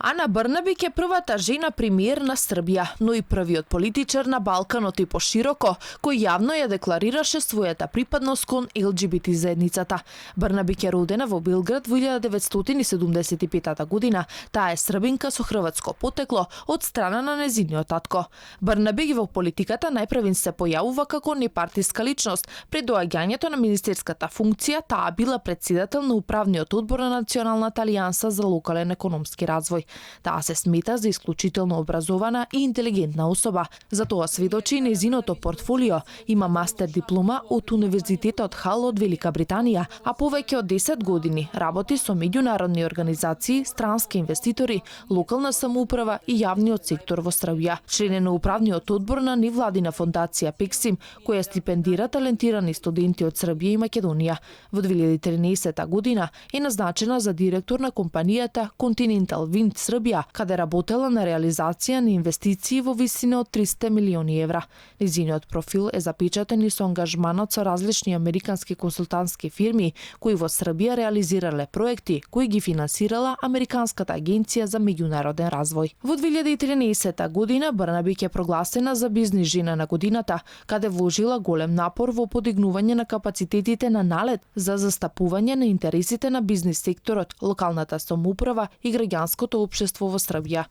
Ана Брнабик е првата жена премиер на Србија, но и првиот политичар на Балканот и пошироко, кој јавно ја декларираше својата припадност кон ЛГБТ заедницата. Брнабик е родена во Белград во 1975 година. Таа е србинка со хрватско потекло од страна на незиниот татко. Брнабик во политиката најпрвин се појавува како непартиска личност. Пред доаѓањето на министерската функција, таа била председател на управниот одбор на Националната алијанса за локален економски развој. Таа се смета за исклучително образована и интелигентна особа. За тоа сведочи и незиното портфолио. Има мастер диплома од Универзитетот Хал од Велика Британија, а повеќе од 10 години работи со меѓународни организации, странски инвеститори, локална самоуправа и јавниот сектор во Србија. Член е на управниот одбор на невладина фондација Пексим, која стипендира талентирани студенти од Србија и Македонија. Во 2013 година е назначена за директор на компанијата Continental Wind Србија, каде работела на реализација на инвестиции во висина од 300 милиони евра. Незиниот профил е запечатен и со ангажманот со различни американски консултантски фирми кои во Србија реализирале проекти кои ги финансирала Американската агенција за меѓународен развој. Во 2013 година Брнабик е прогласена за бизнис жена на годината, каде вложила голем напор во подигнување на капацитетите на НАЛЕД за застапување на интересите на бизнис секторот, локалната самоуправа и граѓанското општество во Србија.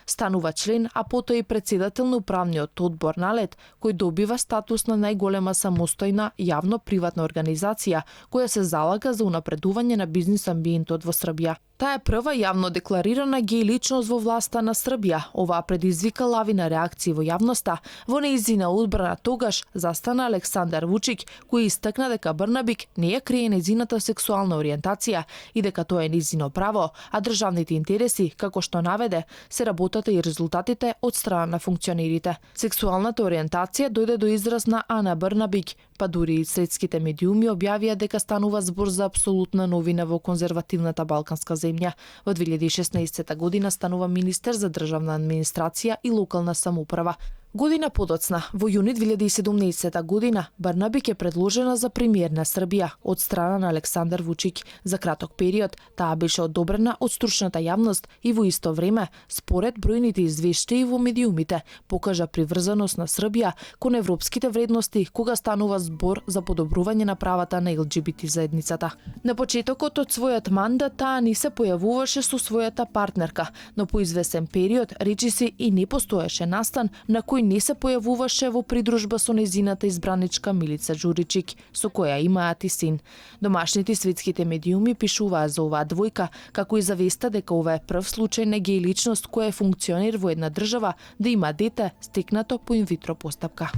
Станува член, а потоа и председател на управниот одбор НАЛЕД, кој добива статус на најголема самостојна јавно-приватна организација која се залага за унапредување на бизнис амбиентот во Србија. Таа е прва јавно декларирана геј личност во власта на Србија. Ова предизвика лавина реакции во јавноста. Во нејзина одбрана тогаш застана Александар Вучик, кој истакна дека Брнабик не ја крие нејзината сексуална ориентација и дека тоа е нејзино право, а државните интереси, како што наведе, се работата и резултатите од страна на функционерите. Сексуалната ориентација дојде до израз на Ана Брнабик, па дури и светските медиуми објавија дека станува збор за апсолутна новина во конзервативната балканска земја. Во 2016 година станува министер за државна администрација и локална самоуправа. Година подоцна, во јуни 2017 година, Брнабик е предложена за премиер на Србија од страна на Александар Вучик. За краток период, таа беше одобрена од стручната јавност и во исто време, според бројните извештаи во медиумите, покажа приврзаност на Србија кон европските вредности кога станува збор за подобрување на правата на ЛГБТ заедницата. На почетокот од својот мандат таа не се појавуваше со својата партнерка, но по извесен период речиси и не постоеше настан на кој не се појавуваше во придружба со незината избраничка Милица Џуричик, со која имаат и син. Домашните светските медиуми пишуваа за оваа двојка, како и за веста дека ова е прв случај на геј личност која е функционер во една држава да има дете стекнато по инвитро постапка.